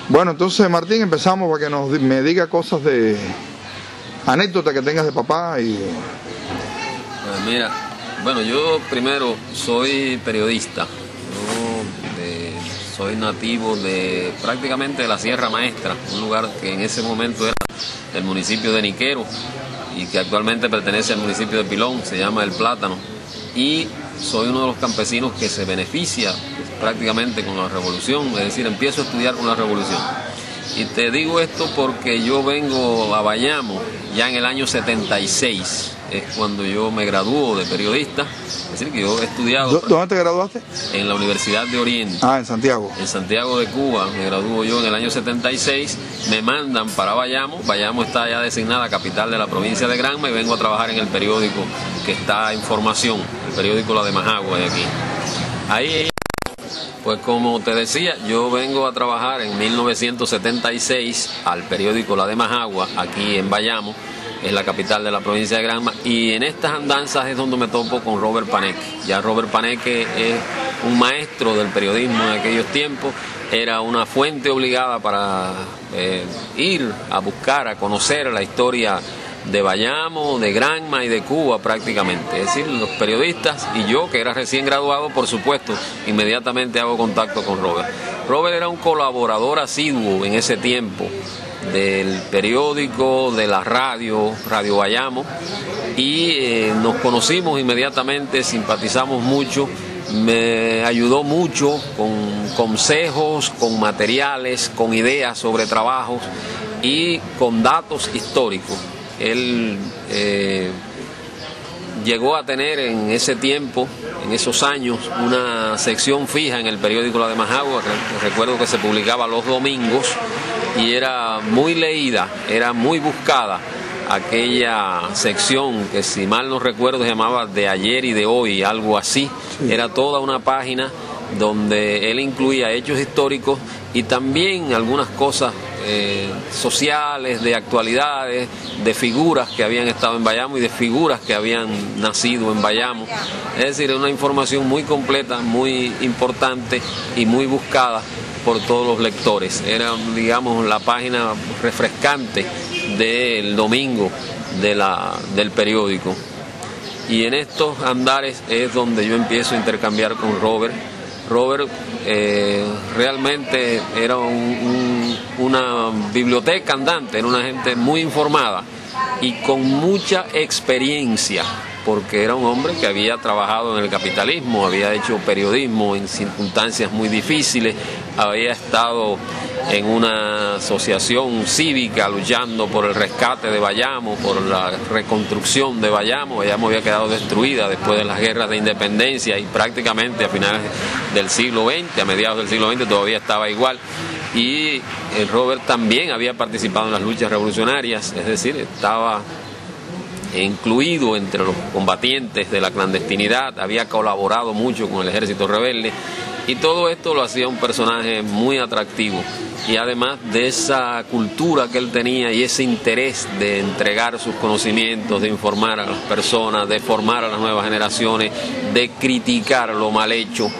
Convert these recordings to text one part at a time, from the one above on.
Bueno, entonces Martín, empezamos para que me diga cosas de anécdotas que tengas de papá y... Mira, bueno, yo primero soy periodista. Soy nativo de prácticamente de la Sierra Maestra, un lugar que en ese momento era el municipio de Niquero y que actualmente pertenece al municipio de Pilón, se llama El Plátano. Y soy uno de los campesinos que se beneficia prácticamente con la revolución, es decir, empiezo a estudiar con la revolución. Y te digo esto porque yo vengo a Bayamo ya en el año 76, es cuando yo me gradúo de periodista, es decir, que yo he estudiado... ¿Dónde te graduaste? En la Universidad de Oriente. Ah, en Santiago. En Santiago de Cuba, me gradúo yo en el año 76, me mandan para Bayamo, Bayamo está ya designada capital de la provincia de Granma y vengo a trabajar en el periódico que está en formación, el periódico La de Majagua de aquí. Ahí... Pues como te decía, yo vengo a trabajar en 1976 al periódico La de Majagua, aquí en Bayamo, es la capital de la provincia de Granma, y en estas andanzas es donde me topo con Robert Paneque. Ya Robert Paneque es un maestro del periodismo en aquellos tiempos, era una fuente obligada para ir a buscar, a conocer la historia de Bayamo, de Granma y de Cuba prácticamente, es decir, los periodistas y yo, que era recién graduado, por supuesto, inmediatamente hago contacto con Robert. Robert era un colaborador asiduo en ese tiempo del periódico, de la Radio Bayamo, y nos conocimos inmediatamente, simpatizamos mucho, me ayudó mucho con consejos, con materiales, con ideas sobre trabajos y con datos históricos. Él llegó a tener en ese tiempo, en esos años, una sección fija en el periódico La de Majagua, que recuerdo que se publicaba los domingos y era muy leída, era muy buscada aquella sección que, si mal no recuerdo, se llamaba De Ayer y de Hoy, algo así. Sí. Era toda una página donde él incluía hechos históricos y también algunas cosas sociales, de actualidades, de figuras que habían estado en Bayamo y de figuras que habían nacido en Bayamo. Es decir, una información muy completa, muy importante y muy buscada por todos los lectores. Era, digamos, la página refrescante del domingo del periódico. Y en estos andares es donde yo empiezo a intercambiar con Robert. Robert realmente era una biblioteca andante, era una gente muy informada y con mucha experiencia, porque era un hombre que había trabajado en el capitalismo, había hecho periodismo en circunstancias muy difíciles, había estado en una asociación cívica luchando por el rescate de Bayamo, por la reconstrucción de Bayamo. Bayamo había quedado destruida después de las guerras de independencia y prácticamente a finales del siglo XX, a mediados del siglo XX todavía estaba igual. Y Robert también había participado en las luchas revolucionarias, es decir, estaba incluido entre los combatientes de la clandestinidad, había colaborado mucho con el ejército rebelde y todo esto lo hacía un personaje muy atractivo. Y además de esa cultura que él tenía y ese interés de entregar sus conocimientos, de informar a las personas, de formar a las nuevas generaciones, de criticar lo mal hecho,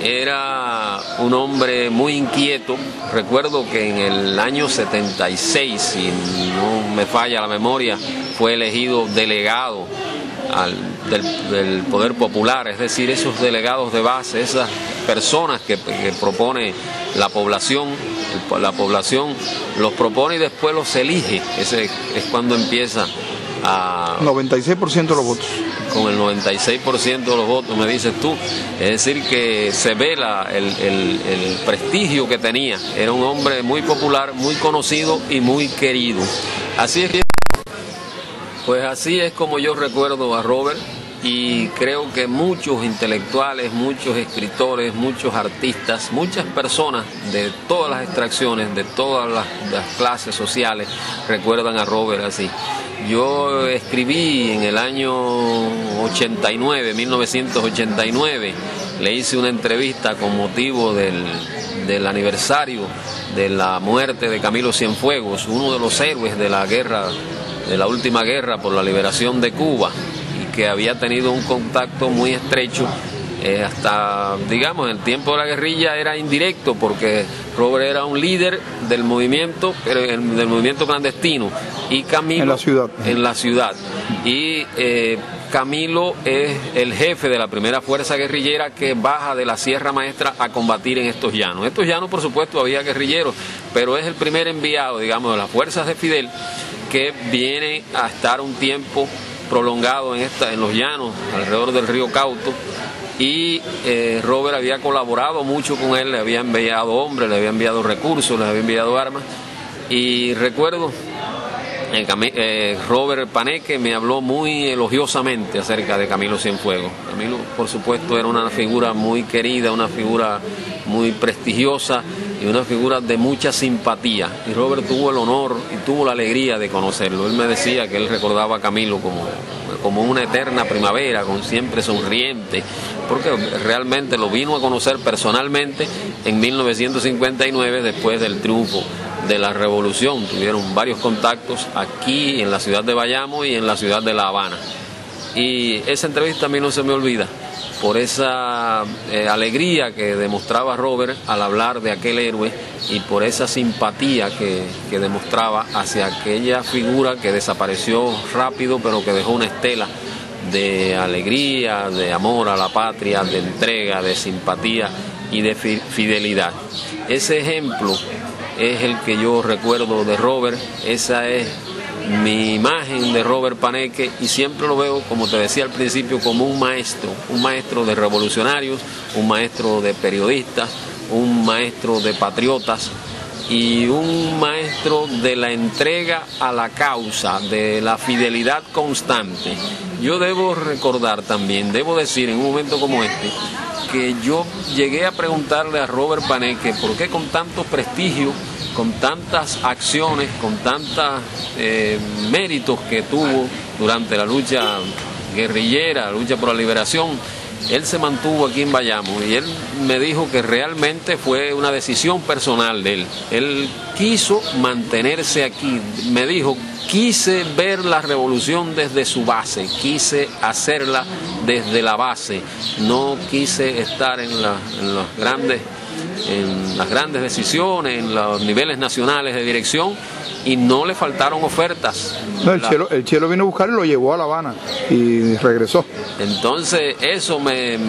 era un hombre muy inquieto. Recuerdo que en el año 76, si no me falla la memoria, fue elegido delegado del Poder Popular, es decir, esos delegados de base, esas personas que propone la población los propone y después los elige. Ese es cuando empieza a... 96% de los votos. Con el 96% de los votos, me dices tú. Es decir, que se ve el prestigio que tenía. Era un hombre muy popular, muy conocido y muy querido. Así es que... Pues así es como yo recuerdo a Robert, y creo que muchos intelectuales, muchos escritores, muchos artistas, muchas personas de todas las extracciones, de todas las clases sociales recuerdan a Robert así. Yo escribí en el año 1989, le hice una entrevista con motivo del aniversario de la muerte de Camilo Cienfuegos, uno de los héroes de la guerra, de la última guerra por la liberación de Cuba, y que había tenido un contacto muy estrecho hasta, digamos, en el tiempo de la guerrilla era indirecto, porque Robert era un líder del movimiento, pero del movimiento clandestino, y Camilo en la ciudad. En la ciudad. Y Camilo es el jefe de la primera fuerza guerrillera que baja de la Sierra Maestra a combatir en estos llanos. En estos llanos, por supuesto, había guerrilleros, pero es el primer enviado, digamos, de las fuerzas de Fidel que viene a estar un tiempo prolongado en los llanos, alrededor del río Cauto. Y Robert había colaborado mucho con él, le había enviado hombres, le había enviado recursos, le había enviado armas. Y recuerdo, Robert Paneque me habló muy elogiosamente acerca de Camilo Cienfuegos. Camilo, por supuesto, era una figura muy querida, una figura muy prestigiosa y una figura de mucha simpatía. Y Robert tuvo el honor y tuvo la alegría de conocerlo. Él me decía que él recordaba a Camilo como una eterna primavera, con siempre sonriente, porque realmente lo vino a conocer personalmente en 1959, después del triunfo de la revolución. Tuvieron varios contactos aquí en la ciudad de Bayamo y en la ciudad de La Habana. Y esa entrevista a mí no se me olvida, por esa alegría que demostraba Robert al hablar de aquel héroe y por esa simpatía que demostraba hacia aquella figura que desapareció rápido, pero que dejó una estela de alegría, de amor a la patria, de entrega, de simpatía y de fidelidad. Ese ejemplo es el que yo recuerdo de Robert. Esa es mi imagen de Robert Paneque, y siempre lo veo, como te decía al principio, como un maestro de revolucionarios, un maestro de periodistas, un maestro de patriotas y un maestro de la entrega a la causa, de la fidelidad constante. Yo debo recordar también, debo decir en un momento como este, que yo llegué a preguntarle a Robert Paneque por qué con tanto prestigio, con tantas acciones, con tantos méritos que tuvo durante la lucha guerrillera, la lucha por la liberación, él se mantuvo aquí en Bayamo, y él me dijo que realmente fue una decisión personal de él. Él quiso mantenerse aquí, me dijo, quise ver la revolución desde su base, quise hacerla desde la base, no quise estar en las grandes decisiones, en los niveles nacionales de dirección, y no le faltaron ofertas. No, el Chelo vino a buscar y lo llevó a La Habana y regresó. Entonces eso me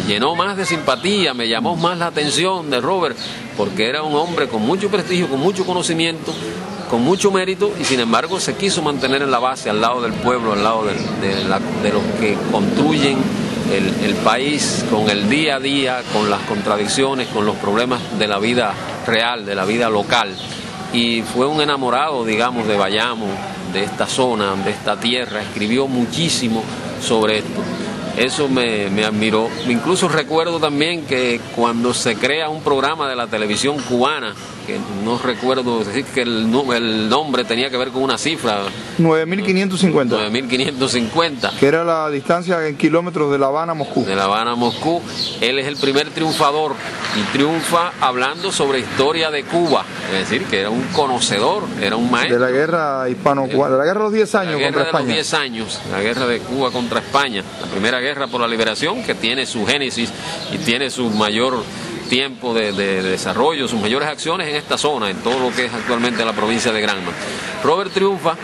llenó más de simpatía, me llamó más la atención de Robert, porque era un hombre con mucho prestigio, con mucho conocimiento, con mucho mérito, y sin embargo se quiso mantener en la base, al lado del pueblo, al lado de los que construyen el país, con el día a día, con las contradicciones, con los problemas de la vida real, de la vida local. Y fue un enamorado, digamos, de Bayamo, de esta zona, de esta tierra. Escribió muchísimo sobre esto. Eso me admiró. Incluso recuerdo también que cuando se crea un programa de la televisión cubana, que no recuerdo decir que el nombre tenía que ver con una cifra. 9.550. 9.550. Que era la distancia en kilómetros de La Habana a Moscú. De La Habana a Moscú. Él es el primer triunfador, y triunfa hablando sobre historia de Cuba. Es decir, que era un conocedor, era un maestro. De la guerra hispano-cubana, de la guerra de los 10 años contra España. Los 10 años, la guerra de Cuba contra España. La primera guerra por la liberación, que tiene su génesis y tiene su mayor tiempo de desarrollo, sus mayores acciones en esta zona, en todo lo que es actualmente la provincia de Granma. Robert triunfa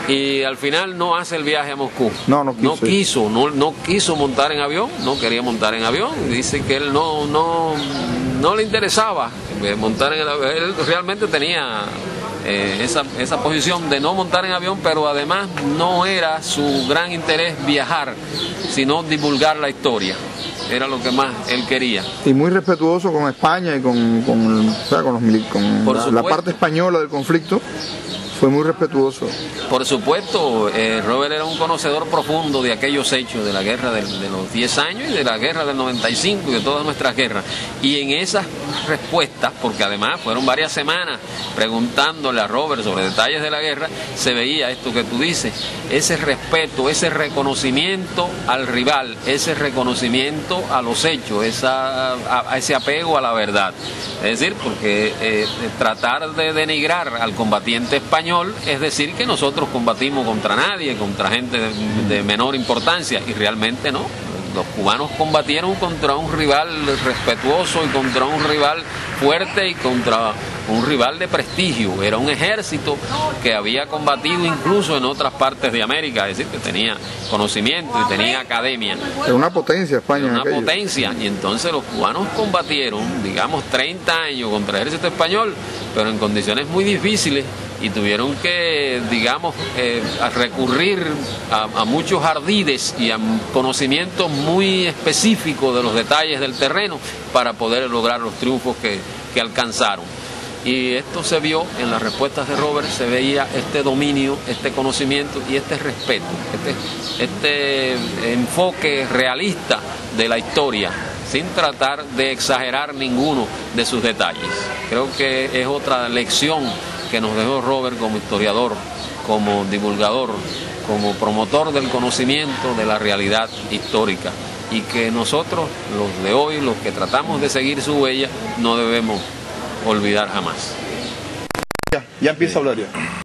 y al final no hace el viaje a Moscú. No quiso montar en avión, no quería montar en avión. Dice que él no le interesaba montar en el avión. Él realmente tenía esa posición de no montar en avión, pero además no era su gran interés viajar, sino divulgar la historia. Era lo que más él quería. Y muy respetuoso con España y con la parte española del conflicto. Fue muy respetuoso. Por supuesto, Robert era un conocedor profundo de aquellos hechos, de la guerra de los 10 años y de la guerra del 95 y de todas nuestras guerras. Y en esas respuestas, porque además fueron varias semanas preguntándole a Robert sobre detalles de la guerra, se veía esto que tú dices, ese respeto, ese reconocimiento al rival, ese reconocimiento a los hechos, ese apego a la verdad. Es decir, porque tratar de denigrar al combatiente español es decir que nosotros combatimos contra nadie, contra gente de menor importancia, y realmente no. Los cubanos combatieron contra un rival respetuoso y contra un rival fuerte y contra un rival de prestigio. Era un ejército que había combatido incluso en otras partes de América, es decir, que tenía conocimiento y tenía academia. Era una potencia España. Era una potencia, y entonces los cubanos combatieron, digamos, 30 años contra el ejército español, pero en condiciones muy difíciles, y tuvieron que, digamos, recurrir a muchos ardides y a conocimientos muy específicos de los detalles del terreno para poder lograr los triunfos que alcanzaron. Y esto se vio en las respuestas de Robert, se veía este dominio, este conocimiento y este respeto, este enfoque realista de la historia, sin tratar de exagerar ninguno de sus detalles. Creo que es otra lección que nos dejó Robert como historiador, como divulgador, como promotor del conocimiento de la realidad histórica, y que nosotros, los de hoy, los que tratamos de seguir su huella, no debemos olvidar jamás. Ya empieza a hablar ya.